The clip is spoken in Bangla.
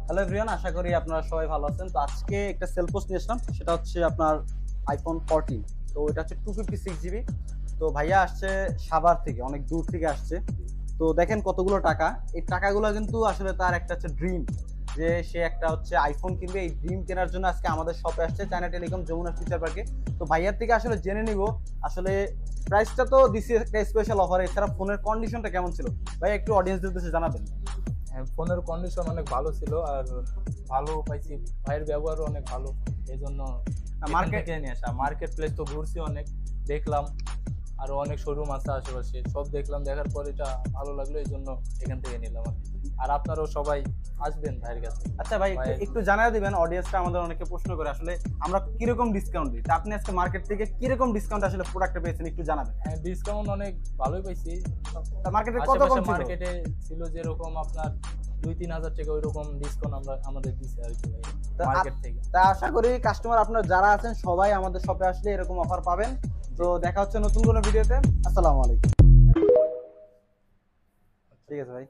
হ্যালো এভরিওয়ান, আশা করি আপনারা সবাই ভালো আছেন। তো আজকে একটা সেল পোস্ট নিয়ে আসলাম, সেটা হচ্ছে আপনার আইফোন 14। তো এটা হচ্ছে 256 জিবি। তো ভাইয়া আসছে সাভার থেকে, অনেক দূর থেকে আসছে। তো দেখেন কতগুলো টাকা, এই টাকাগুলো কিন্তু আসলে তার একটা হচ্ছে ড্রিম, যে সে একটা হচ্ছে আইফোন কিনবে। এই ড্রিম কেনার জন্য আজকে আমাদের শপে আসছে, চায়না টেলিকম যমুনা ফিউচার পার্কে। তো ভাইয়ার থেকে আসলে জেনে নিব আসলে প্রাইসটা তো দিছি একটা স্পেশাল অফার, এছাড়া ফোনের কন্ডিশনটা কেমন ছিল ভাইয়া একটু অডিয়েন্সদের উদ্দেশ্যে জানাবেন। হ্যাঁ, ফোনের কন্ডিশন অনেক ভালো ছিল আর ভালো পাইছি। ভাইয়ের ব্যবহারও অনেক ভালো, এই জন্য এখান মার্কেট থেকে নিয়ে আসা। মার্কেট প্লেস তো ঘুরছি অনেক, দেখলাম আরো অনেক শোরুম আছে আশেপাশে, সব দেখলাম। দেখার পর এটা ভালো লাগলো, এই জন্য এখান থেকে নিলাম আর কি। আর আপনারাও সবাই আসবেন ভাইয়ের কাছে। আচ্ছা ভাই, একটু ভাই একটু জানাই দিবেন, অডিয়েন্সটা আমাদের অনেকে প্রশ্ন করে আসলে আমরা কিরকম ডিসকাউন্ট দিই। তা আপনি আজকে মার্কেট থেকে কিরকম ডিসকাউন্ট আসলে প্রোডাক্টে পেয়েছেন একটু জানাবেন। ডিসকাউন্ট অনেক ভালোই পাইছি। তা মার্কেটে কত আশেপাশে কম ছিল? মার্কেটে ছিল যেরকম আপনার 2-3 হাজার টাকা, ওই রকম ডিসকাউন্ট আমরা আমাদের দিছে আর কি ভাই, তা মার্কেট থেকে। তা আশা করি কাস্টমার আপনার যারা আছেন সবাই আমাদের শপে আসলে এরকম অফার পাবেন। তো দেখা হচ্ছে নতুন কোনো ভিডিওতে। আসসালামু আলাইকুম। ঠিক আছে ভাই।